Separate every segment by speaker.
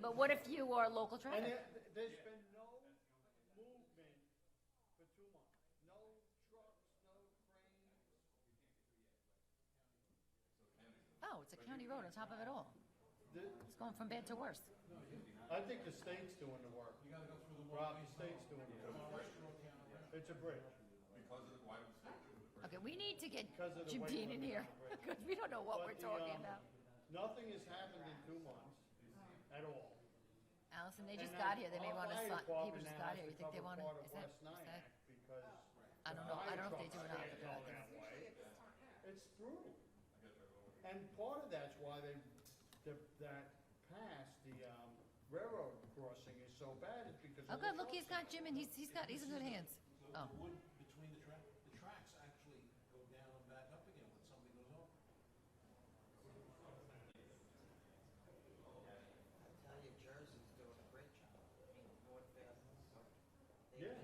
Speaker 1: but what if you are local
Speaker 2: And
Speaker 1: traffic?
Speaker 2: there's been no movement for 2 months. No trucks, no cranes.
Speaker 1: Oh, it's a county road on top of it all.
Speaker 2: The-
Speaker 1: It's going from bad to worse.
Speaker 2: I think the state's doing the work. Rob, the state's doing the work. It's a bridge.
Speaker 1: Okay, we need to get
Speaker 2: Because of the
Speaker 1: Jim
Speaker 2: weight
Speaker 1: Dean in
Speaker 2: limit
Speaker 1: here,
Speaker 2: on the bridge.
Speaker 1: because we don't know what
Speaker 2: But
Speaker 1: we're
Speaker 2: the,
Speaker 1: talking about.
Speaker 2: Nothing has happened in 2 months at all.
Speaker 1: Allison, they just
Speaker 2: And
Speaker 1: got here, they may
Speaker 2: our
Speaker 1: want to,
Speaker 2: fire
Speaker 1: people
Speaker 2: department
Speaker 1: just
Speaker 2: now
Speaker 1: got
Speaker 2: has
Speaker 1: here, you
Speaker 2: to
Speaker 1: think they
Speaker 2: cover
Speaker 1: want to,
Speaker 2: part of
Speaker 1: is that,
Speaker 2: West Nyack because
Speaker 1: I don't know, I don't know if they do or not.
Speaker 2: fire trucks can't go that way. It's brutal. And part of that's why that pass, the railroad crossing is so bad is because
Speaker 1: Oh,
Speaker 2: of the
Speaker 1: good, look, he's got
Speaker 2: trucks.
Speaker 1: Jim, and he's in good hands. Oh,
Speaker 3: The wood between the tracks actually go down and back up again when somebody goes over.
Speaker 4: I tell you, Jersey's doing a great job. Northwest,
Speaker 2: Yeah.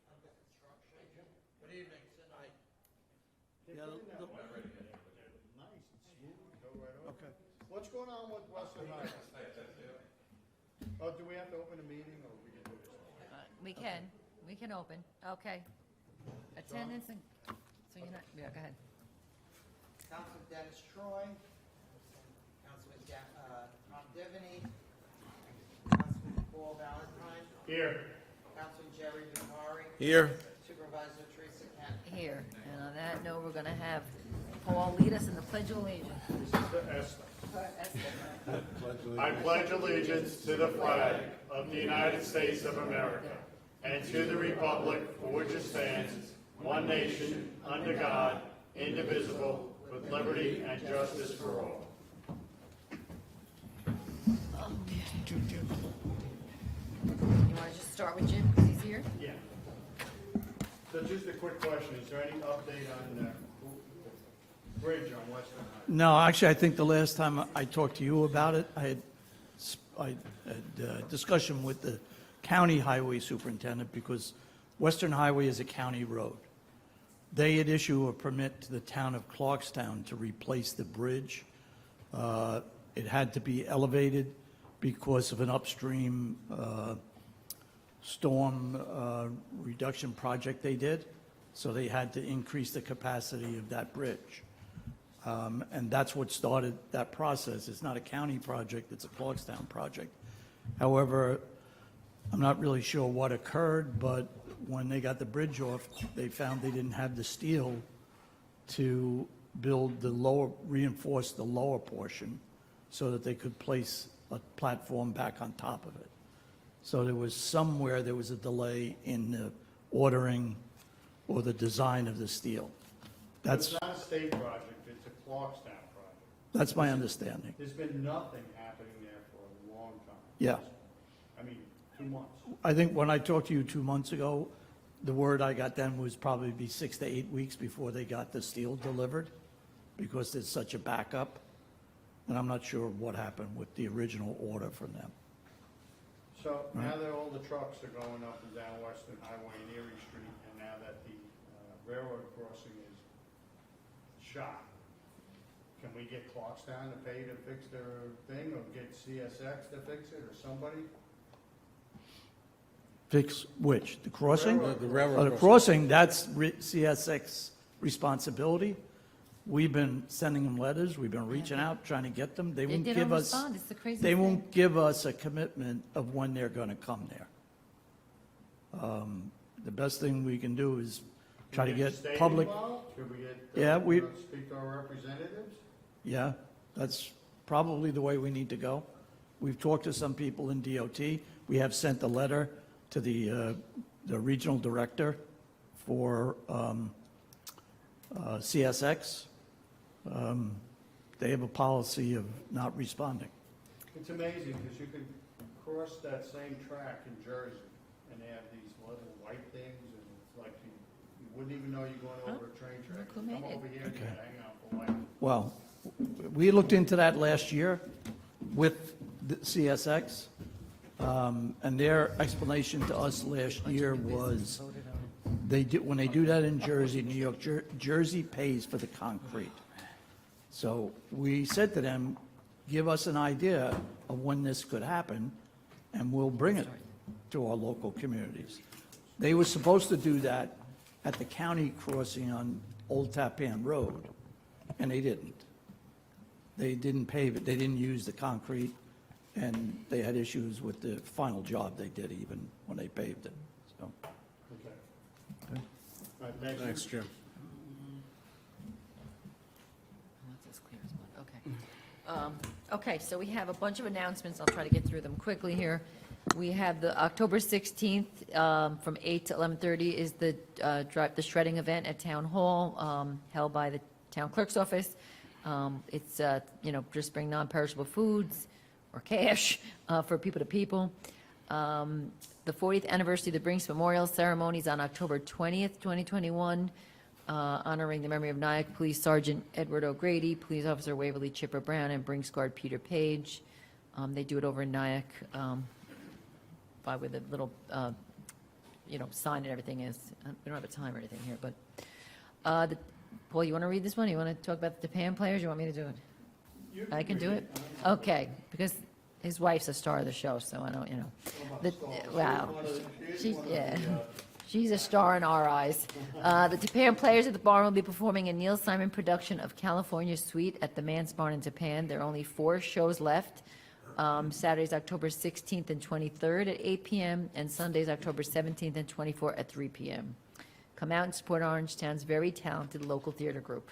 Speaker 4: under construction. Good evening, tonight.
Speaker 2: They're putting that way. Nice and smooth, go right over. Okay. What's going on with Western Highway? Oh, do we have to open a meeting or we can do this?
Speaker 1: we can open, okay. Attendance and, so you're not, yeah, go ahead.
Speaker 4: Councilman Dennis Troy, Councilman Tom Divany, Councilman Paul Valentine,
Speaker 2: Here.
Speaker 4: Councilman Jerry Dupari,
Speaker 5: Here.
Speaker 4: Supervisor Teresa Kent.
Speaker 1: Here, and on that note, we're gonna have Paul lead us in the Pledge of Allegiance.
Speaker 2: This is the Esther. I pledge allegiance to the flag of the United States of America and to the republic for which it stands, one nation, under God, indivisible, with liberty and justice for all.
Speaker 1: You wanna just start with Jim, because he's here?
Speaker 2: Yeah. So just a quick question, is there any update on the bridge on Western Highway?
Speaker 5: No, actually, I think the last time I talked to you about it, I had discussion with the county highway superintendent because Western Highway is a county road. They had issued a permit to the town of Clarkstown to replace the bridge. It had to be elevated because of an upstream storm reduction project they did. So they had to increase the capacity of that bridge. And that's what started that process. It's not a county project, it's a Clarkstown project. However, I'm not really sure what occurred, but when they got the bridge off, they found they didn't have the steel to build the lower, reinforce the lower portion so that they could place a platform back on top of it. So there was a delay in the ordering or the design of the steel.
Speaker 2: It's not a state project, it's a Clarkstown project.
Speaker 5: That's my understanding.
Speaker 2: There's been nothing happening there for a long time.
Speaker 5: Yeah.
Speaker 2: I mean, 2 months.
Speaker 5: I think when I talked to you 2 months ago, the word I got then was probably be 6 to 8 weeks before they got the steel delivered because there's such a backup. And I'm not sure what happened with the original order from them.
Speaker 2: So now that all the trucks are going up and down Western Highway and Erie Street, and now that the railroad crossing is shot, can we get Clarkstown to pay to fix their thing, or get CSX to fix it, or somebody?
Speaker 5: Fix which? The crossing?
Speaker 2: Railroad
Speaker 5: The
Speaker 2: crossing.
Speaker 5: crossing, that's CSX responsibility. We've been sending them letters, we've been reaching out, trying to get them. They won't
Speaker 1: They
Speaker 5: give
Speaker 1: don't
Speaker 5: us,
Speaker 1: respond, it's the craziest
Speaker 5: they
Speaker 1: thing.
Speaker 5: won't give us a commitment of when they're going to come there. The best thing we can do is try to
Speaker 2: Can we
Speaker 5: get
Speaker 2: the state
Speaker 5: public,
Speaker 2: involved? Should we get,
Speaker 5: Yeah, we-
Speaker 2: speak to our representatives?
Speaker 5: yeah, that's probably the way we need to go. We've talked to some people in DOT. We have sent a letter to the regional director for CSX. They have a policy of not responding.
Speaker 2: It's amazing, because you can cross that same track in Jersey, and they have these little white things, and it's like you wouldn't even know you're going over a train track.
Speaker 1: Look who
Speaker 2: You
Speaker 1: made
Speaker 2: come
Speaker 1: it.
Speaker 2: over here, and you gotta hang out for white.
Speaker 5: Well, we looked into that last year with the CSX, and their explanation to us last year was when they do that in Jersey, New York, Jersey pays for the concrete. So we said to them, give us an idea of when this could happen, and we'll bring it to our local communities. They were supposed to do that at the county crossing on Old Tappan Road, and they didn't. They didn't pave it, they didn't use the concrete, and they had issues with the final job they did even when they paved it, so.
Speaker 2: Okay. All right,
Speaker 6: Thanks, Jim.
Speaker 1: That's as clear as mud, okay. Okay, so we have a bunch of announcements, I'll try to get through them quickly here. We have the October 16th, from 8 to 11:30 is the shredding event at Town Hall, held by the Town Clerk's Office. It's, just bring non-perishable foods or cash for people to people. The 40th anniversary of the Brinks Memorial Ceremonies on October 20th, 2021, honoring the memory of Nyack Police Sergeant Edward O'Grady, Police Officer Waverly Chipper Brown, and Brinks Guard Peter Page. They do it over in Nyack, with a little, sign and everything is. We don't have a time or anything here, but, Paul, you want to read this one? You want to talk about the Japan players? You want me to do it? I can do it? Okay, because his wife's a star of the show, so I don't, Wow. She's a star in our eyes. The Japan players at the barn will be performing a Neil Simon production of California Suite at the Manse Barn in Japan. There are only 4 shows left. Saturdays, October 16th and 23rd at 8 p.m., and Sundays, October 17th and 24th at 3 p.m. Come out and support Orangetown's very talented local theater group.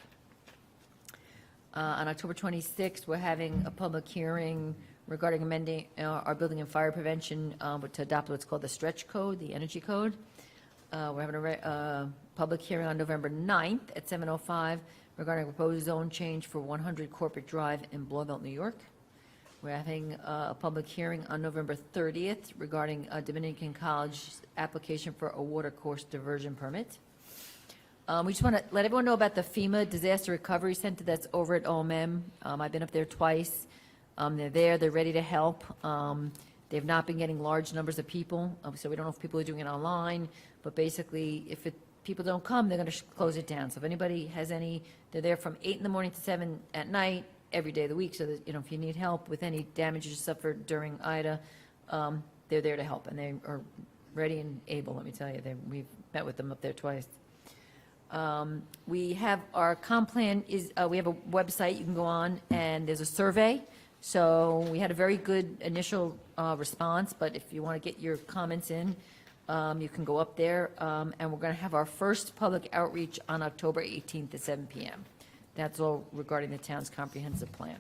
Speaker 1: On October 26th, we're having a public hearing regarding amending our building and fire prevention to adopt what's called the stretch code, the energy code. We're having a public hearing on November 9th at 7:05 regarding a proposed zone change for 100 Corporate Drive in Blauvelt, New York. We're having a public hearing on November 30th regarding a Dominican College application for a water course diversion permit. We just want to let everyone know about the FEMA Disaster Recovery Center that's over at OMM. I've been up there twice. They're there, they're ready to help. They've not been getting large numbers of people, so we don't know if people are doing it online, but basically, if people don't come, they're going to close it down. So if anybody has any, they're there from 8 in the morning to 7 at night, every day of the week, so that, if you need help with any damages you suffered during Ida, they're there to help, and they are ready and able, let me tell you. We've met with them up there twice. We have our comp plan we have a website you can go on, and there's a survey. So we had a very good initial response, but if you want to get your comments in, you can go up there, and we're going to have our first public outreach on October 18th at 7 p.m. That's all regarding the town's comprehensive plan.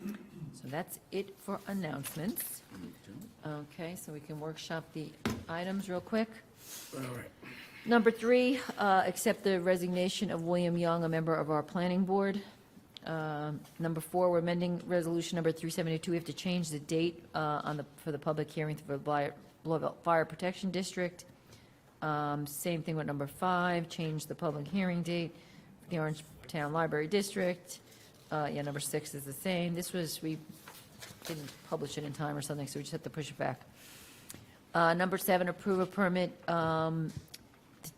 Speaker 1: So that's it for announcements. Okay, so we can workshop the items real quick.
Speaker 6: All right.
Speaker 1: Number 3, accept the resignation of William Young, a member of our planning board. Number 4, we're amending resolution number 372. We have to change the date for the public hearing for the Blauvelt Fire Protection District. Same thing with number 5, change the public hearing date for the Orangetown Library District. Number 6 is the same. We didn't publish it in time or something, so we just have to push it back. Number 7, approve a permit.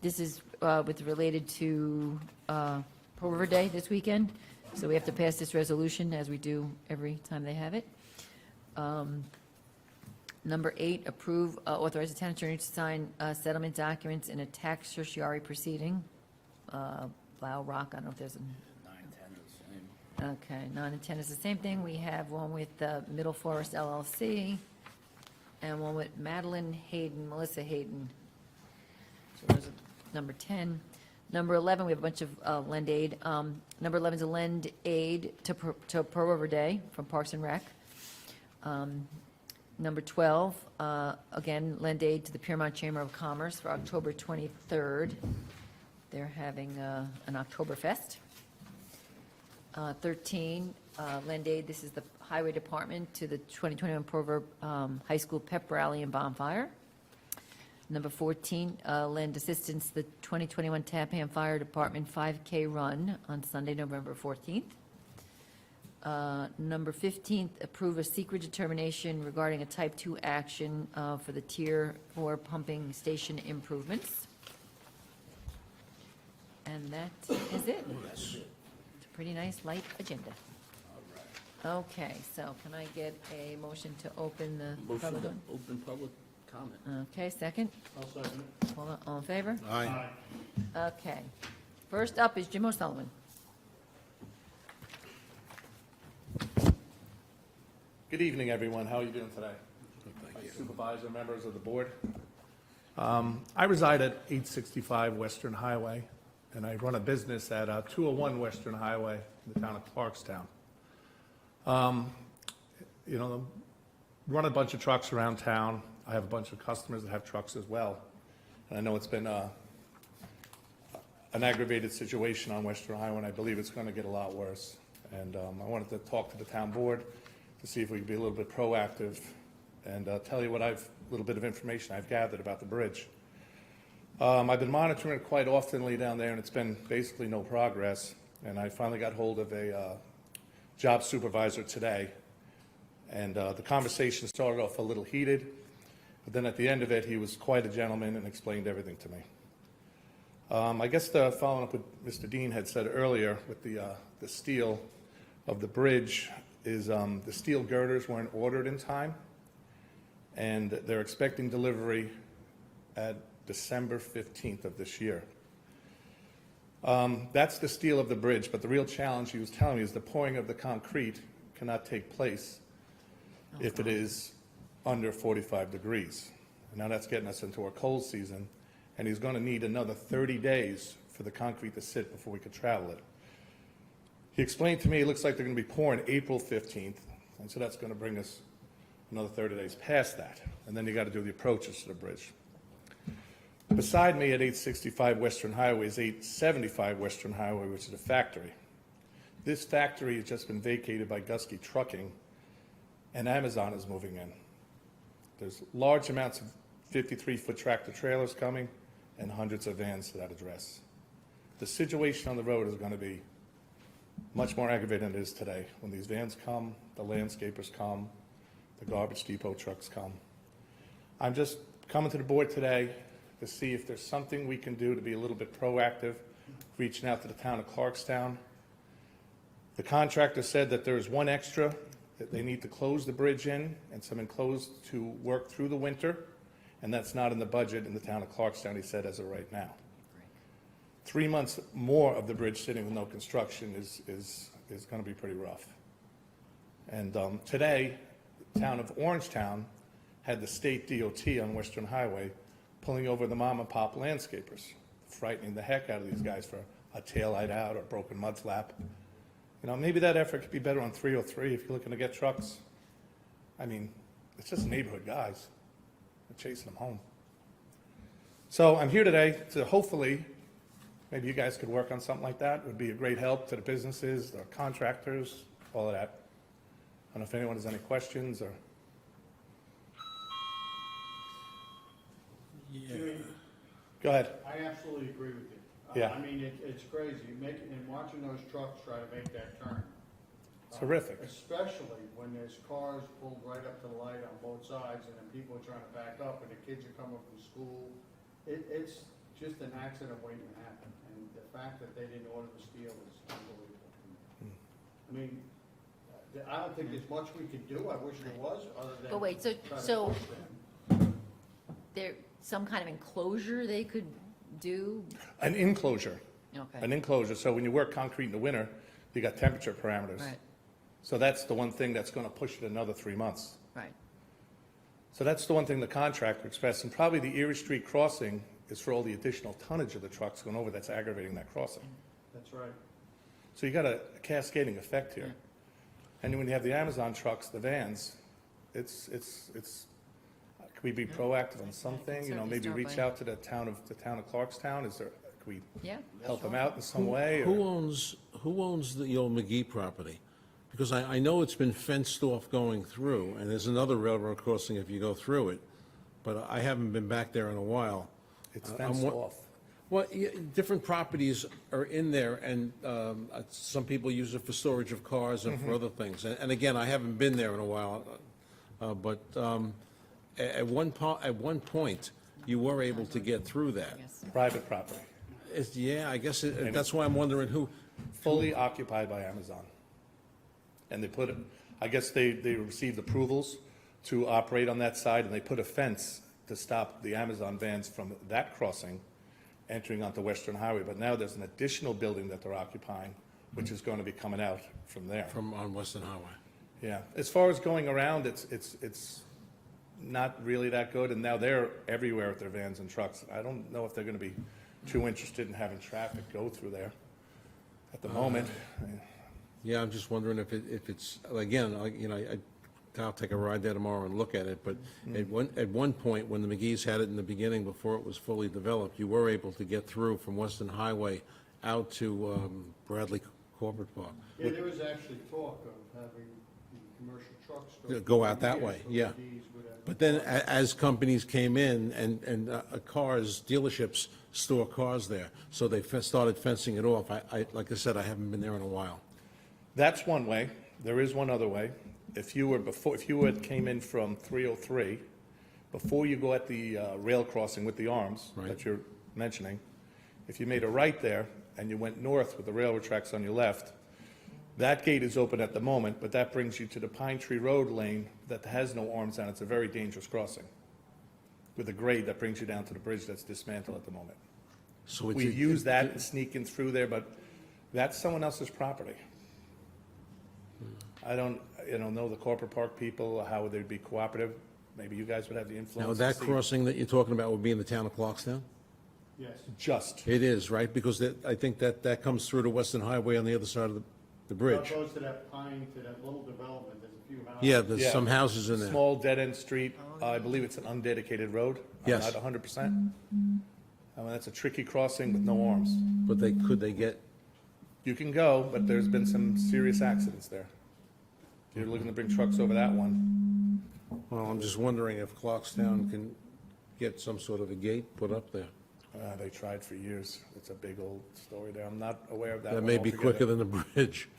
Speaker 1: This is related to Pearl River Day this weekend, so we have to pass this resolution as we do every time they have it. Number 8, approve, authorize the town attorney to sign settlement documents in a tax certiorari proceeding. Blau Rock, I don't know if there's a...
Speaker 6: 9 and 10 are the same.
Speaker 1: Okay, 9 and 10 is the same thing. We have one with Middle Forest LLC and one with Melissa Hayden. So those are number 10. Number 11, we have a bunch of lend aid. Number 11 is a lend aid to Pearl River Day from Parks and Rec. Number 12, again, lend aid to the Piermont Chamber of Commerce for October 23rd. They're having an Oktoberfest. 13, lend aid, this is the Highway Department to the 2021 Proverb High School Pep Rally and Bonfire. Number 14, lend assistance to the 2021 Tappan Fire Department 5K Run on Sunday, November 14th. Number 15, approve a secret determination regarding a Type 2 action for the Tier 4 pumping station improvements. And that is it. It's a pretty nice, light agenda. Okay, so can I get a motion to open the
Speaker 6: Motion
Speaker 1: public?
Speaker 6: to open public comment.
Speaker 1: Okay, second.
Speaker 2: I'll second it.
Speaker 1: All in favor?
Speaker 2: Aye.
Speaker 1: Okay. First up is Jim O'Sullivan.
Speaker 7: Good evening, everyone. How are you doing today?
Speaker 6: Thank you.
Speaker 7: Supervisor, members of the board. I reside at 865 Western Highway, and I run a business at 201 Western Highway in the town of Clarkstown. You know, run a bunch of trucks around town. I have a bunch of customers that have trucks as well. And I know it's been an aggravated situation on Western Highway, and I believe it's going to get a lot worse. And I wanted to talk to the town board to see if we could be a little bit proactive and tell you a little bit of information I've gathered about the bridge. I've been monitoring it quite oftenly down there, and it's been basically no progress. And I finally got hold of a job supervisor today, and the conversation started off a little heated, but then at the end of it, he was quite a gentleman and explained everything to me. I guess following up what Mr. Dean had said earlier with the steel of the bridge is the steel girders weren't ordered in time, and they're expecting delivery at December 15th of this year. That's the steel of the bridge, but the real challenge he was telling me is the pouring of the concrete cannot take place if it is under 45 degrees. And now that's getting us into our cold season, and he's going to need another 30 days for the concrete to sit before we could travel it. He explained to me it looks like they're going to be pouring April 15th, and so that's going to bring us another 30 days past that. And then you got to do the approaches to the bridge. Beside me at 865 Western Highway is 875 Western Highway, which is a factory. This factory has just been vacated by Gusky Trucking, and Amazon is moving in. There's large amounts of 53-foot tractor trailers coming and hundreds of vans to that address. The situation on the road is going to be much more aggravating than it is today. When these vans come, the landscapers come, the garbage depot trucks come. I'm just coming to the board today to see if there's something we can do to be a little bit proactive, reaching out to the town of Clarkstown. The contractor said that there's one extra, that they need to close the bridge in and some enclosed to work through the winter, and that's not in the budget in the town of Clarkstown, he said, as of right now. 3 months more of the bridge sitting with no construction is going to be pretty rough. And today, the town of Orangetown had the state DOT on Western Highway pulling over the mom and pop landscapers, frightening the heck out of these guys for a taillight out or broken mud flap. You know, maybe that effort could be better on 303 if you're looking to get trucks. I mean, it's just neighborhood guys. They're chasing them home. So I'm here today to hopefully, maybe you guys could work on something like that. It would be a great help to the businesses, the contractors, all of that. I don't know if anyone has any questions or.
Speaker 2: Jimmy,
Speaker 7: Go ahead.
Speaker 2: I absolutely agree with you.
Speaker 7: Yeah.
Speaker 2: I mean, it's crazy, and watching those trucks try to make that turn.
Speaker 7: It's horrific.
Speaker 2: Especially when there's cars pulled right up to the light on both sides, and then people are trying to back up, and the kids are coming from school. It's just an accident waiting to happen, and the fact that they didn't order the steel is unbelievable to me. I mean, I don't think there's much we could do, I wish there was, other than.
Speaker 1: But wait,
Speaker 2: try to
Speaker 1: so
Speaker 2: push them.
Speaker 1: there, some kind of enclosure they could do?
Speaker 7: An enclosure.
Speaker 1: Okay.
Speaker 7: An enclosure. So when you work concrete in the winter, you got temperature parameters.
Speaker 1: Right,
Speaker 7: So that's the one thing that's going to push it another 3 months.
Speaker 1: right.
Speaker 7: So that's the one thing the contractor expressed, and probably the Erie Street crossing is for all the additional tonnage of the trucks going over that's aggravating that crossing.
Speaker 2: That's right.
Speaker 7: So you got a cascading effect here. And when you have the Amazon trucks, the vans, it's, could we be proactive on something? You know,
Speaker 1: Certainly
Speaker 7: maybe
Speaker 1: start
Speaker 7: reach
Speaker 1: by-
Speaker 7: out to the town of Clarkstown? Is there, could we
Speaker 1: Yeah,
Speaker 7: help them out in some way?
Speaker 3: Who
Speaker 7: or-
Speaker 3: owns the old McGee property? Because I know it's been fenced off going through, and there's another railroad crossing if you go through it, but I haven't been back there in a while.
Speaker 7: It's
Speaker 3: I'm
Speaker 7: fenced
Speaker 3: wa-
Speaker 7: off.
Speaker 3: Well, different properties are in there, and some people use it for storage of cars and for other things. And again, I haven't been there in a while, but at one point, you were able to get through that.
Speaker 1: yes.
Speaker 7: Private property,
Speaker 3: Yeah, I guess that's why I'm wondering who.
Speaker 7: fully occupied by Amazon. and they put it, I guess they received approvals to operate on that side, and they put a fence to stop the Amazon vans from that crossing entering onto Western Highway. But now there's an additional building that they're occupying, which is going to be coming out from there.
Speaker 3: on Western Highway.
Speaker 7: Yeah, as far as going around, it's not really that good, and now they're everywhere with their vans and trucks. I don't know if they're gonna be too interested in having traffic go through there at the moment.
Speaker 3: Yeah, I'm just wondering if it's, again, I'll take a ride there tomorrow and look at it, but at one point, when the McGee's had it in the beginning, before it was fully developed, you were able to get through from Western Highway out to Bradley Corporate Park.
Speaker 2: Yeah, there was actually talk of having the commercial trucks
Speaker 3: Go out that way, yeah. But then as companies came in and cars, dealerships store cars there, so they started fencing it off. Like I said, I haven't been there in a while.
Speaker 7: That's one way. There is one other way. If you had came in from 303, before you go at the rail crossing with the arms
Speaker 3: Right.
Speaker 7: that you're mentioning, if you made a right there and you went north with the railroad tracks on your left, that gate is open at the moment, but that brings you to the Pine Tree Road lane that has no arms on it. It's a very dangerous crossing with a grade that brings you down to the bridge that's dismantled at the moment.
Speaker 3: So it's
Speaker 7: We use that and sneak in through there, but that's someone else's property. I don't know the corporate park people, how they'd be cooperative. Maybe you guys would have the influence.
Speaker 3: Now,
Speaker 7: to
Speaker 3: that
Speaker 7: see.
Speaker 3: crossing that you're talking about would be in the town of Clarkstown?
Speaker 2: Yes.
Speaker 7: Just,
Speaker 3: It is, right? Because I think that comes through to Western Highway on the other side of the bridge.
Speaker 2: It goes to that pine, to that little development, there's a few houses.
Speaker 3: Yeah, there's
Speaker 7: Yeah.
Speaker 3: some houses in there.
Speaker 7: small dead-end street. I believe it's an undedicated road.
Speaker 3: Yes.
Speaker 7: Not 100%. I mean, that's a tricky crossing with no arms.
Speaker 3: But could they get,
Speaker 7: You can go, but there's been some serious accidents there. If you're looking to bring trucks over that one,
Speaker 3: well, I'm just wondering if Clarkstown can get some sort of a gate put up there.
Speaker 7: they tried for years. It's a big old story there. I'm not aware of that
Speaker 3: That
Speaker 7: one
Speaker 3: may be
Speaker 7: altogether.
Speaker 3: quicker than the bridge.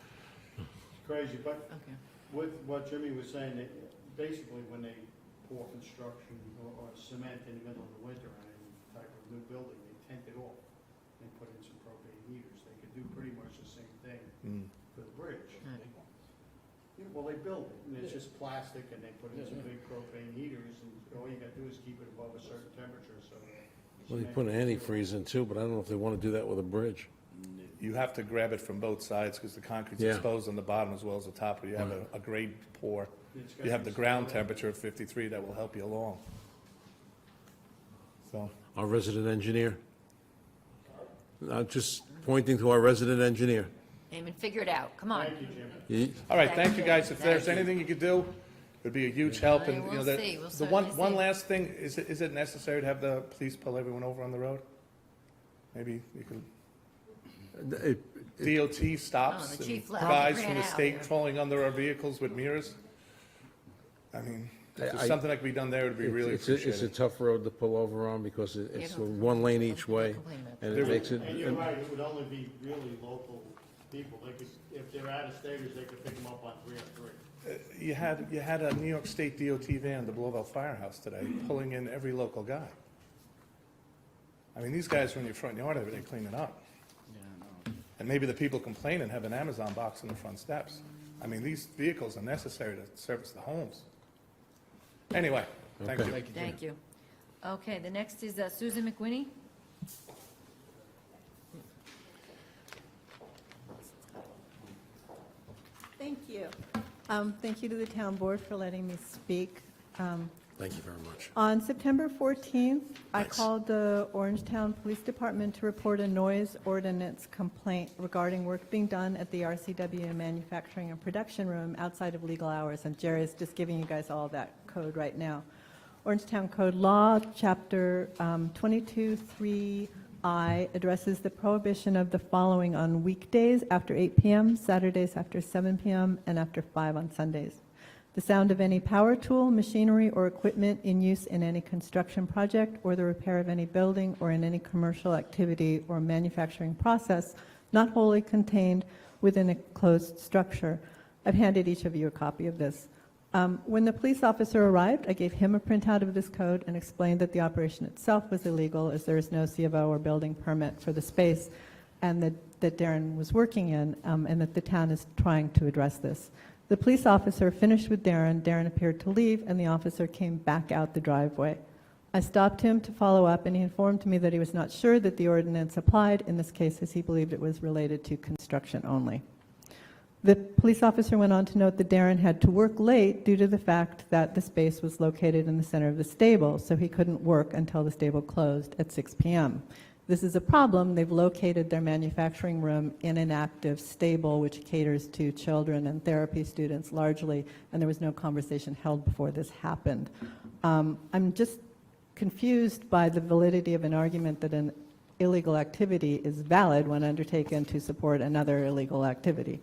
Speaker 2: Crazy, but
Speaker 1: Okay.
Speaker 2: with what Jimmy was saying, that basically when they pour construction or cement in the middle of the winter on any type of new building, they tent it off and put in some propane heaters. They could do pretty much the same thing for the bridge. Yeah, well, they build it, and it's just plastic, and they put in some big propane heaters, and all you gotta do is keep it above a certain temperature, so.
Speaker 3: Well, they put an antifreeze in too, but I don't know if they want to do that with a bridge.
Speaker 7: You have to grab it from both sides because the concrete's
Speaker 3: Yeah.
Speaker 7: exposed on the bottom as well as the top. But you have a grade pour.
Speaker 2: It's gotta
Speaker 7: You have
Speaker 2: be
Speaker 7: the ground
Speaker 2: solid.
Speaker 7: temperature of 53 that will help you along. So,
Speaker 3: Our resident engineer. I'm just pointing to our resident engineer.
Speaker 1: Amen, figure it out, come on.
Speaker 2: Thank you, Jimmy.
Speaker 7: all right, thank you
Speaker 1: Thank
Speaker 7: guys.
Speaker 1: you.
Speaker 7: If there's
Speaker 1: Thank you.
Speaker 7: anything you could do, it'd be a huge help. And,
Speaker 1: We'll
Speaker 7: the-
Speaker 1: see. We'll
Speaker 7: the one
Speaker 1: certainly see.
Speaker 7: last thing, is it necessary to have the police pull everyone over on the road? Maybe you can, DOT stops
Speaker 1: Oh, the
Speaker 7: and
Speaker 1: chief left.
Speaker 7: guys
Speaker 1: Ran
Speaker 7: from the
Speaker 1: out.
Speaker 7: state trolling under our vehicles with mirrors. I mean, if
Speaker 3: I-
Speaker 7: there's something that could be done there, it'd be really
Speaker 3: It's a
Speaker 7: appreciated.
Speaker 3: tough road to pull over on because it's
Speaker 1: don't-
Speaker 3: one lane each way,
Speaker 1: complain about
Speaker 3: and
Speaker 7: There
Speaker 3: it
Speaker 7: was-
Speaker 3: makes it.
Speaker 2: And you're right, it would only be really local people. They could, if they're out-of-staters, they could pick them up on 303.
Speaker 7: You had a New York State DOT van at the Bluebell Firehouse today, pulling in every local guy. I mean, these guys are in your front yard every day cleaning up. And maybe the people complaining have an Amazon box in the front steps. I mean, these vehicles are necessary to service the homes. Anyway, thank
Speaker 3: Okay.
Speaker 7: you.
Speaker 1: Thank you. Okay, the next is Susan McWinney.
Speaker 8: Thank you. Thank you to the town board for letting me speak.
Speaker 3: Thank you very much.
Speaker 8: On September 14th, I
Speaker 3: Thanks.
Speaker 8: called the Orangetown Police Department to report a noise ordinance complaint regarding work being done at the RCW Manufacturing and Production Room outside of legal hours, and Jerry's just giving you guys all that code right now. Orangetown Code Law, Chapter 22-3I addresses the prohibition of the following on weekdays after 8 p.m., Saturdays after 7 p.m., and after 5 on Sundays. The sound of any power tool, machinery, or equipment in use in any construction project or the repair of any building or in any commercial activity or manufacturing process not wholly contained within a closed structure. I've handed each of you a copy of this. When the police officer arrived, I gave him a printout of this code and explained that the operation itself was illegal as there is no C of O or building permit for the space and that Darren was working in, and that the town is trying to address this. The police officer finished with Darren. Darren appeared to leave, and the officer came back out the driveway. I stopped him to follow up, and he informed me that he was not sure that the ordinance applied in this case, as he believed it was related to construction only. The police officer went on to note that Darren had to work late due to the fact that the space was located in the center of the stable, so he couldn't work until the stable closed at 6 p.m. This is a problem. They've located their manufacturing room in an active stable, which caters to children and therapy students largely, and there was no conversation held before this happened. I'm just confused by the validity of an argument that an illegal activity is valid when undertaken to support another illegal activity.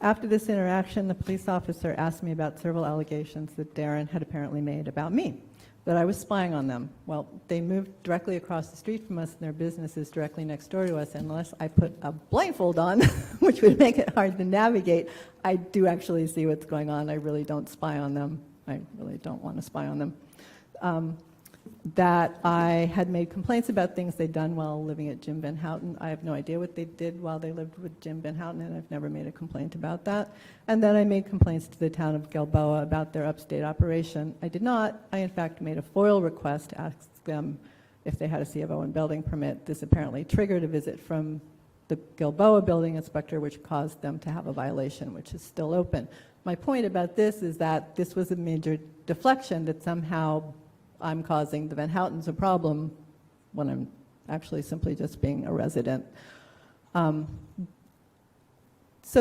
Speaker 8: After this interaction, the police officer asked me about several allegations that Darren had apparently made about me, that I was spying on them. Well, they moved directly across the street from us, and their business is directly next door to us. And unless I put a blindfold on, which would make it hard to navigate, I do actually see what's going on. I really don't spy on them. I really don't want to spy on them. That I had made complaints about things they'd done while living at Jim Van Houten. I have no idea what they did while they lived with Jim Van Houten, and I've never made a complaint about that. And then I made complaints to the town of Gilboa about their upstate operation. I did not. I, in fact, made a FOIL request to ask them if they had a C of O and building permit. This apparently triggered a visit from the Gilboa building inspector, which caused them to have a violation, which is still open. My point about this is that this was a major deflection, that somehow I'm causing the Van Houtens a problem when I'm actually simply just being a resident. So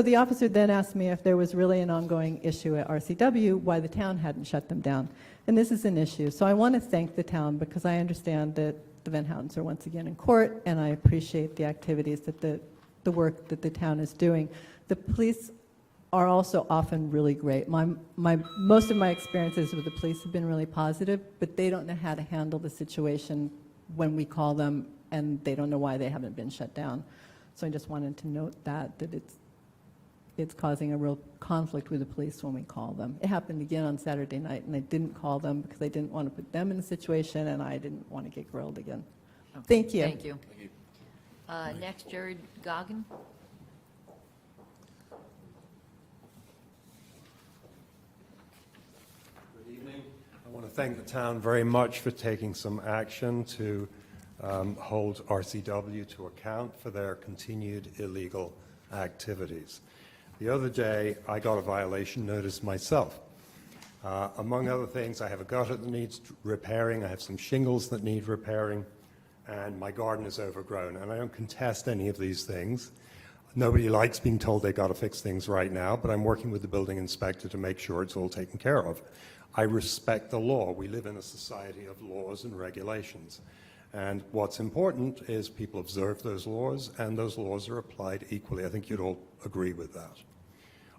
Speaker 8: the officer then asked me if there was really an ongoing issue at RCW, why the town hadn't shut them down. And this is an issue. So I want to thank the town because I understand that the Van Houtens are once again in court, and I appreciate the activities that the work that the town is doing. The police are also often really great. Most of my experiences with the police have been really positive, but they don't know how to handle the situation when we call them, and they don't know why they haven't been shut down. So I just wanted to note that it's causing a real conflict with the police when we call them. It happened again on Saturday night, and I didn't call them because I didn't want to put them in a situation, and I didn't want to get grilled again. Thank you.
Speaker 1: Thank you. Next, Jared Goggin.
Speaker 9: Good evening. I want to thank the town very much for taking some action to hold RCW to account for their continued illegal activities. The other day, I got a violation notice myself. Among other things, I have a gutter that needs repairing, I have some shingles that need repairing, and my garden is overgrown. And I don't contest any of these things. Nobody likes being told they got to fix things right now, but I'm working with the building inspector to make sure it's all taken care of. I respect the law. We live in a society of laws and regulations. And what's important is people observe those laws, and those laws are applied equally. I think you'd all agree with that.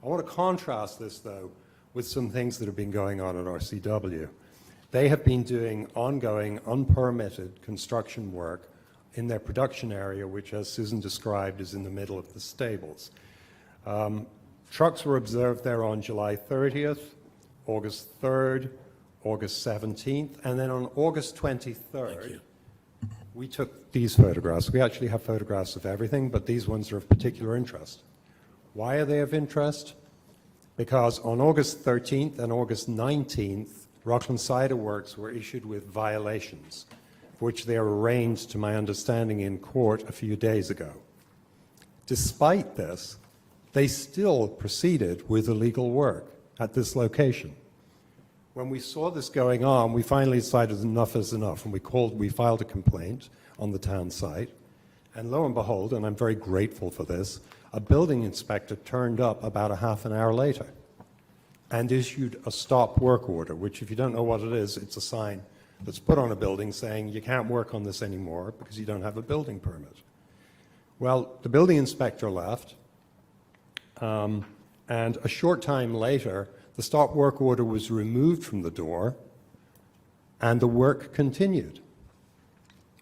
Speaker 9: I want to contrast this, though, with some things that have been going on at RCW. They have been doing ongoing, unpermitted construction work in their production area, which, as Susan described, is in the middle of the stables. Trucks were observed there on July 30th, August 3rd, August 17th, and then on August 23rd, we took these photographs. We actually have photographs of everything, but these ones are of particular interest. Why are they of interest? Because on August 13th and August 19th, Rockland Cider Works were issued with violations, for which they were arraigned, to my understanding, in court a few days ago. Despite this, they still proceeded with illegal work at this location. When we saw this going on, we finally decided enough is enough, and we filed a complaint on the town site, and lo and behold, and I'm very grateful for this, a building inspector turned up about a half an hour later and issued a stop work order, which, if you don't know what it is, it's a sign that's put on a building saying you can't work on this anymore because you don't have a building permit. Well, the building inspector left, and a short time later, the stop work order was removed from the door, and the work continued.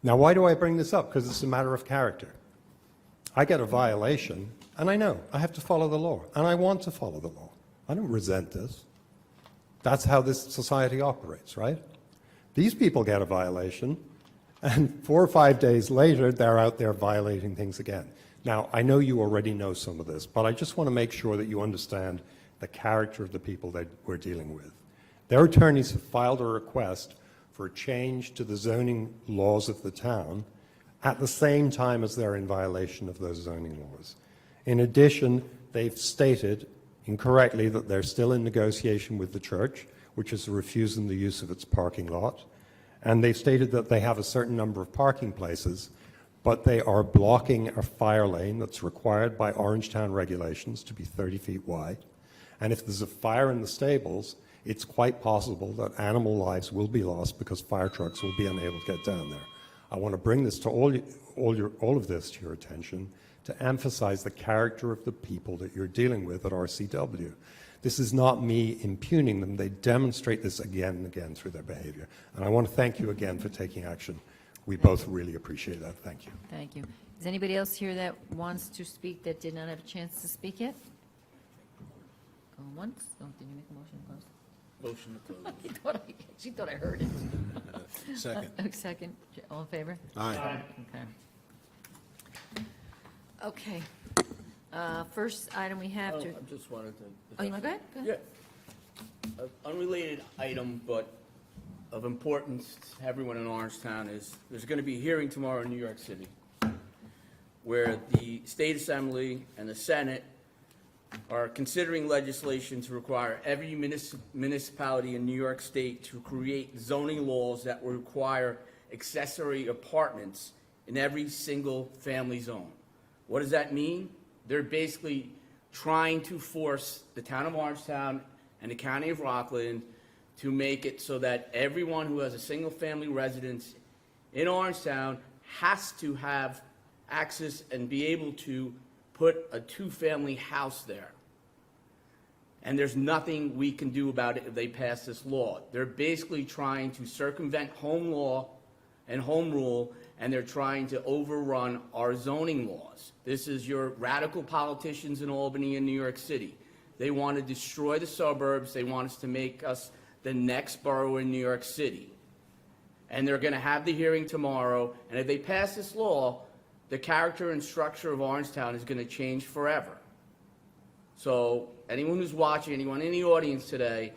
Speaker 9: Now, why do I bring this up? Because it's a matter of character. I get a violation, and I know I have to follow the law, and I want to follow the law. I don't resent this. That's how this society operates, right? These people get a violation, and 4 or 5 days later, they're out there violating things again. Now, I know you already know some of this, but I just want to make sure that you understand the character of the people that we're dealing with. Their attorneys have filed a request for a change to the zoning laws of the town at the same time as they're in violation of those zoning laws. In addition, they've stated incorrectly that they're still in negotiation with the church, which is refusing the use of its parking lot. And they've stated that they have a certain number of parking places, but they are blocking a fire lane that's required by Orangetown regulations to be 30 feet wide. And if there's a fire in the stables, it's quite possible that animal lives will be lost because fire trucks will be unable to get down there. I want to bring this to all of this to your attention to emphasize the character of the people that you're dealing with at RCW. This is not me impugning them. They demonstrate this again and again through their behavior. And I want to thank you again for taking action. We both really appreciate that. Thank you.
Speaker 1: Thank you. Is anybody else here that wants to speak that did not have a chance to speak yet? Going once? Oh, did you make a motion to close?
Speaker 6: Motion to close.
Speaker 1: She thought I heard it.
Speaker 3: Second.
Speaker 1: Second. All in favor?
Speaker 3: Aye.
Speaker 1: Okay. First item we have
Speaker 6: Oh,
Speaker 1: to,
Speaker 6: I just wanted to.
Speaker 1: oh, you want to go ahead? Go ahead.
Speaker 6: Yeah. Unrelated item, but of importance to everyone in Orangetown is, there's going to be a hearing tomorrow in New York City where the State Assembly and the Senate are considering legislation to require every municipality in New York State to create zoning laws that will require accessory apartments in every single family zone. What does that mean? They're basically trying to force the town of Orangetown and the county of Rockland to make it so that everyone who has a single-family residence in Orangetown has to have access and be able to put a two-family house there. And there's nothing we can do about it if they pass this law. They're basically trying to circumvent home law and home rule, and they're trying to overrun our zoning laws. This is your radical politicians in Albany and New York City. They want to destroy the suburbs. They want us to make us the next borough in New York City. And they're going to have the hearing tomorrow, and if they pass this law, the character and structure of Orangetown is going to change forever. So anyone who's watching, anyone in the audience today,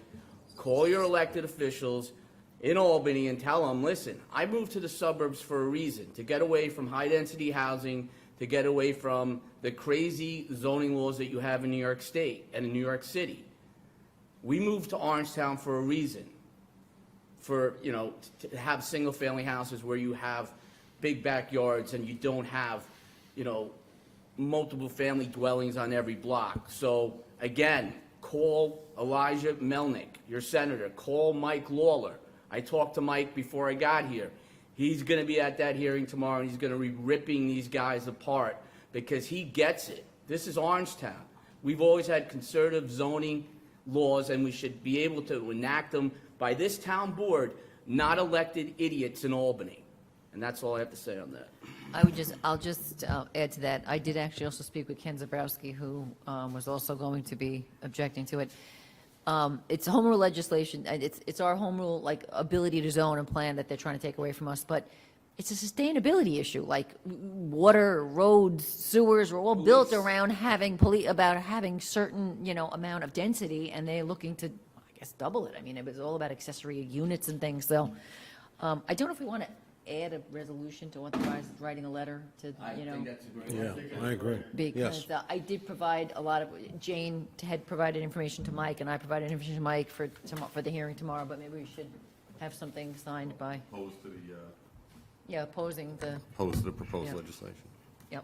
Speaker 6: call your elected officials in Albany and tell them, listen, I moved to the suburbs for a reason, to get away from high-density housing, to get away from the crazy zoning laws that you have in New York State and in New York City. We moved to Orangetown for a reason, for, you know, to have single-family houses where you have big backyards and you don't have, you know, multiple family dwellings on every block. So again, call Elijah Melnick, your senator. Call Mike Lawler. I talked to Mike before I got here. He's going to be at that hearing tomorrow, and he's going to be ripping these guys apart because he gets it. This is Orangetown. We've always had conservative zoning laws, and we should be able to enact them by this town board, not elected idiots in Albany. And that's all I have to say on that.
Speaker 1: I'll just add to that. I did actually also speak with Ken Zabrowski, who was also going to be objecting to it. It's home rule legislation, and it's our home rule, like, ability to zone and plan that they're trying to take away from us, but it's a sustainability issue, like water, roads, sewers were all built around having about having certain, you know, amount of density, and they're looking to, I guess, double it. I mean, it was all about accessory units and things, so I don't know if we want to add a resolution to authorize writing a letter to, you know.
Speaker 6: that's a great
Speaker 3: Yeah, I agree.
Speaker 1: Because
Speaker 3: Yes.
Speaker 1: I did provide a lot of, Jane had provided information to Mike, and I provided information to Mike for the hearing tomorrow, but maybe we should have something signed by,
Speaker 10: Opposed to the,
Speaker 1: yeah, opposing the,
Speaker 10: opposed to the proposed
Speaker 1: Yeah.
Speaker 10: legislation.
Speaker 1: yep.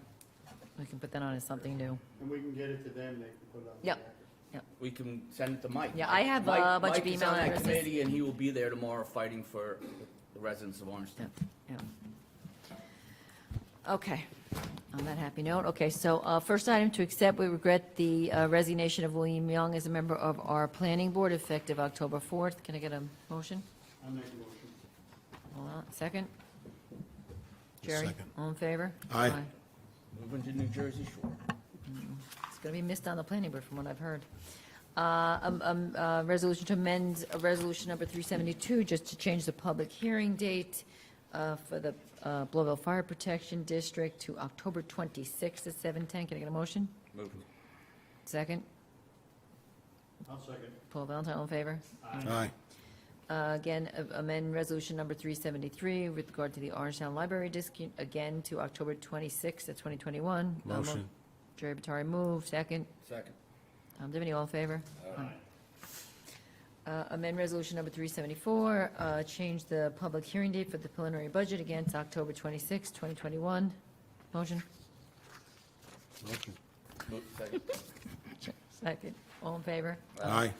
Speaker 1: We can put that on as something new.
Speaker 2: And we can get it to them, they can put it on the
Speaker 1: Yep.
Speaker 2: record.
Speaker 6: We can send it to Mike.
Speaker 1: Yeah, I have a
Speaker 6: Mike-
Speaker 1: bunch of
Speaker 6: Mike is
Speaker 1: email
Speaker 6: on that
Speaker 1: addresses.
Speaker 6: committee, and he will be there tomorrow fighting for the residents of Orangetown.
Speaker 1: Yeah. Okay, on that happy note, okay, so first item, to accept, we regret the resignation of William Young as a member of our planning board effective October 4th. Can I get a motion?
Speaker 2: I'll make a motion.
Speaker 1: Hold on, second? Jerry,
Speaker 3: Second.
Speaker 1: all in favor?
Speaker 3: Aye.
Speaker 6: Moving to New Jersey Shore.
Speaker 1: It's going to be missed on the planning board from what I've heard. Resolution to amend resolution number 372, just to change the public hearing date for the Bloville Fire Protection District to October 26th at 7:10. Can I get a motion?
Speaker 6: Moved.
Speaker 1: Second?
Speaker 2: I'll second.
Speaker 1: Paul Valentine, all in favor?
Speaker 3: Aye.
Speaker 1: Again, amend resolution number 373 with regard to the Orangetown Library Discount, again to October 26th of 2021.
Speaker 3: Motion.
Speaker 1: Jerry Batari moved, second.
Speaker 6: Second.
Speaker 1: Tom Divany, all in favor? Amend resolution number 374, change the public hearing date for the preliminary budget, again to October 26th, 2021. Motion?
Speaker 3: Motion.
Speaker 6: Move, second.
Speaker 1: Second. All in favor?
Speaker 3: Aye.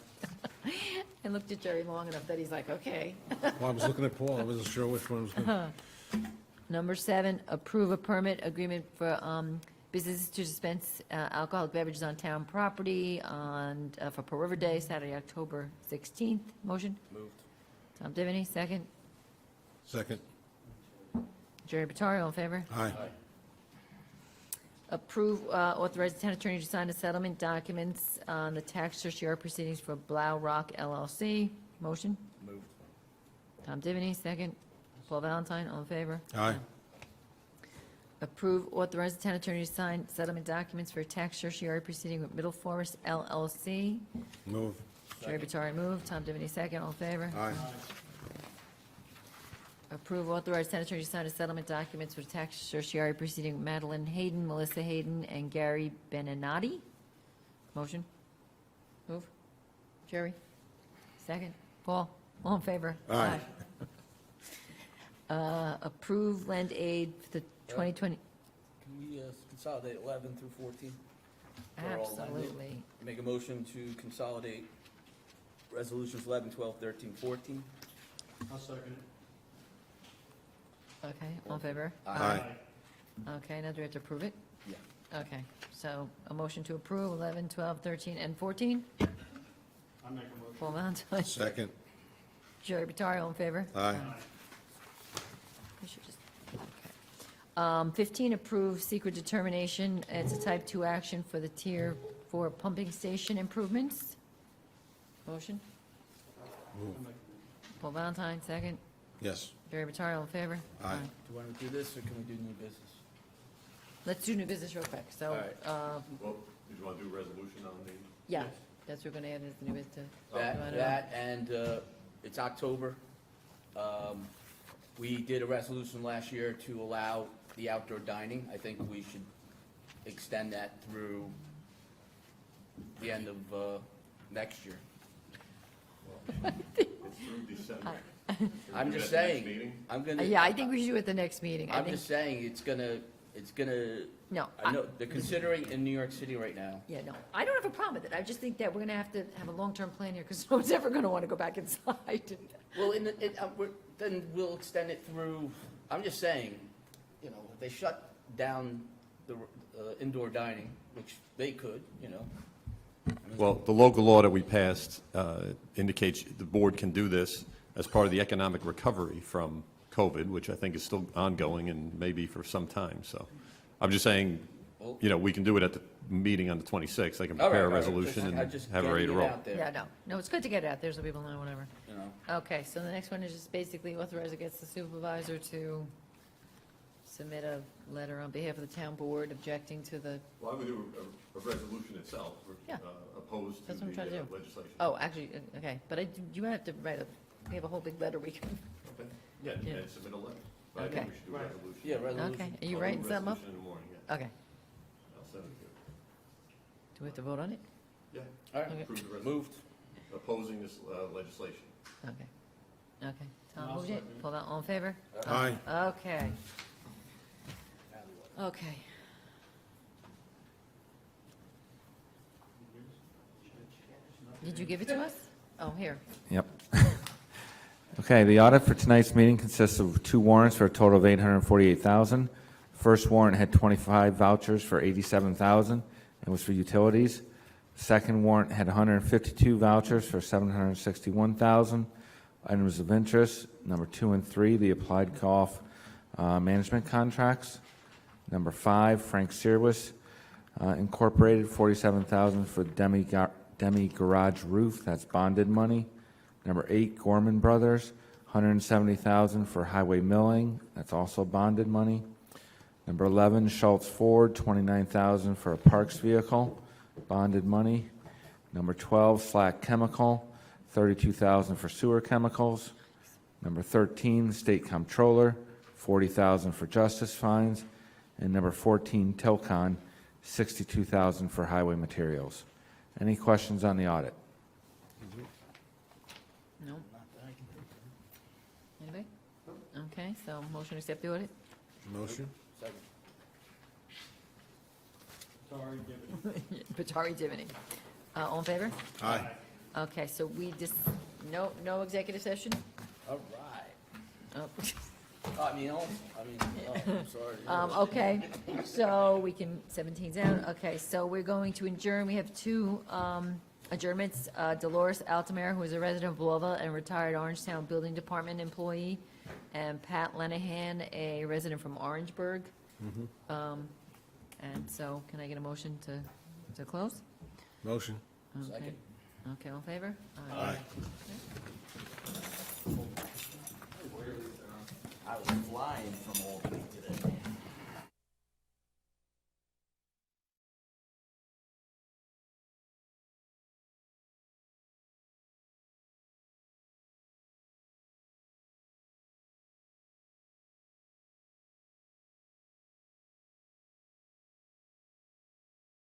Speaker 1: I looked at Jerry long enough that he's like, okay.
Speaker 3: Well, I was looking at Paul, I wasn't sure which one was good.
Speaker 1: Number 7, approve a permit agreement for businesses to dispense alcoholic beverages on town property on, for Pearl River Day, Saturday, October 16th. Motion?
Speaker 6: Moved.
Speaker 1: Tom Divany, second.
Speaker 3: Second.
Speaker 1: Jerry Batari, all in favor?
Speaker 3: Aye.
Speaker 1: Approve, authorize the town attorney to sign the settlement documents on the tax certiorari proceedings for Blau Rock LLC. Motion?
Speaker 6: Moved.
Speaker 1: Tom Divany, second. Paul Valentine, all in favor?
Speaker 3: Aye.
Speaker 1: Approve, authorize the town attorney to sign settlement documents for a tax certiorari proceeding with Middle Forest LLC.
Speaker 3: Move.
Speaker 1: Jerry Batari moved, Tom Divany second, all in favor?
Speaker 3: Aye.
Speaker 1: Approve, authorize town attorney to sign a settlement documents for tax certiorari proceeding with Madeline Hayden, Melissa Hayden, and Gary Beninati. Motion? Move. Jerry? Second. Paul? All in favor?
Speaker 3: Aye.
Speaker 1: Approve lend aid for the 2020,
Speaker 6: Can we consolidate 11 through 14? For all lending?
Speaker 1: absolutely.
Speaker 6: Make a motion to consolidate resolutions 11, 12, 13, 14.
Speaker 2: I'll second it.
Speaker 1: Okay, all in favor?
Speaker 3: Aye.
Speaker 1: Okay, now do we have to approve it?
Speaker 6: Yeah.
Speaker 1: Okay, so a motion to approve 11, 12, 13, and 14?
Speaker 2: I'll make a motion.
Speaker 1: Paul Valentine,
Speaker 3: Second.
Speaker 1: Jerry Batari, all in favor?
Speaker 3: Aye.
Speaker 1: We should just, okay. 15, approve secret determination. It's a type 2 action for the Tier 4 pumping station improvements. Motion? Paul Valentine, second.
Speaker 3: Yes.
Speaker 1: Jerry Batari, all in favor?
Speaker 3: Aye.
Speaker 6: Do you want to do this, or can we do new business?
Speaker 1: Let's do new business real quick. So,
Speaker 6: All right.
Speaker 10: Well, did you want to do a resolution on the?
Speaker 1: yeah, that's what we're going to add as the new business.
Speaker 6: That, and it's October. We did a resolution last year to allow the outdoor dining. I think we should extend that through the end of next year.
Speaker 10: It's through December.
Speaker 6: I'm
Speaker 10: Do
Speaker 6: just
Speaker 10: that next
Speaker 6: saying,
Speaker 10: meeting?
Speaker 6: I'm gonna.
Speaker 1: Yeah, I think we should do it the next meeting. I
Speaker 6: I'm
Speaker 1: think,
Speaker 6: just saying, it's gonna,
Speaker 1: no,
Speaker 6: I know, they're considering in New York City right now.
Speaker 1: yeah, no, I don't have a problem with it. I just think that we're going to have a long-term plan here because no one's ever going to want to go back inside.
Speaker 6: Well, then we'll extend it through, I'm just saying, you know, if they shut down the indoor dining, which they could, you know.
Speaker 10: Well, the local law that we passed indicates the board can do this as part of the economic recovery from COVID, which I think is still ongoing and maybe for some time. So I'm just saying, you know, we can do it at the meeting on the 26th. I can prepare a resolution and have it ready to roll.
Speaker 1: Yeah, no, it's good to get it out there so people know, whatever.
Speaker 6: You know,
Speaker 1: Okay, so the next one is just basically authorize against the supervisor to submit a letter on behalf of the town board objecting to the,
Speaker 10: Well, I would do a resolution itself,
Speaker 1: Yeah.
Speaker 10: opposed to
Speaker 1: That's what I'm trying to do.
Speaker 10: legislation.
Speaker 1: oh, actually, okay, but you have to write we have a whole big letter we can,
Speaker 10: Okay. Yeah,
Speaker 1: Yeah.
Speaker 10: and submit a letter. But I
Speaker 1: Okay.
Speaker 10: think we should do a resolution.
Speaker 6: yeah, resolution.
Speaker 1: okay. Are
Speaker 10: I'll
Speaker 1: you
Speaker 10: do
Speaker 1: writing
Speaker 10: a
Speaker 1: something up?
Speaker 10: resolution in the morning, yeah.
Speaker 1: Okay,
Speaker 10: I'll send it to you.
Speaker 1: do we have to vote on it?
Speaker 10: Yeah,
Speaker 6: All right,
Speaker 1: Okay.
Speaker 10: approve the resolution,
Speaker 6: moved.
Speaker 10: opposing this legislation.
Speaker 1: Okay, okay. Tom
Speaker 2: I'll
Speaker 1: moved it,
Speaker 2: second.
Speaker 1: pull that, all in favor?
Speaker 3: Aye.
Speaker 1: Okay, okay. Did you give it to us? Oh, here.
Speaker 11: Yep. Okay, the audit for tonight's meeting consists of 2 warrants for a total of $848,000. First warrant had 25 vouchers for $87,000 and was for utilities. Second warrant had 152 vouchers for $761,000. Items of interest, number 2 and 3, the applied golf management contracts. Number 5, Frank Sirwis Incorporated, $47,000 for Demi Garage Roof, that's bonded money. Number 8, Gorman Brothers, $170,000 for highway milling, that's also bonded money. Number 11, Schultz Ford, $29,000 for a parks vehicle, bonded money. Number 12, Slack Chemical, $32,000 for sewer chemicals. Number 13, State Comptroller, $40,000 for justice fines. And number 14, Tilcon, $62,000 for highway materials. Any questions on the audit?
Speaker 1: No? Anybody? Okay, so motion to accept the audit?
Speaker 3: Motion?
Speaker 1: Patari Divini. All in favor?
Speaker 3: Aye.
Speaker 1: Okay, so we just, no executive session?
Speaker 6: All right.
Speaker 1: Oh.
Speaker 6: I'm sorry.
Speaker 1: Okay, so we can, 17's out, okay, so we're going to adjourn, we have two adjournments. Dolores Altamira, who is a resident of Louisville and retired Orangetown Building Department employee, and Pat Lenahan, a resident from Orangeburg. And so, can I get a motion to close?
Speaker 3: Motion?
Speaker 1: Okay.
Speaker 6: Second.
Speaker 1: Okay, all in favor?
Speaker 3: Aye.
Speaker 6: I was flying from Albany today.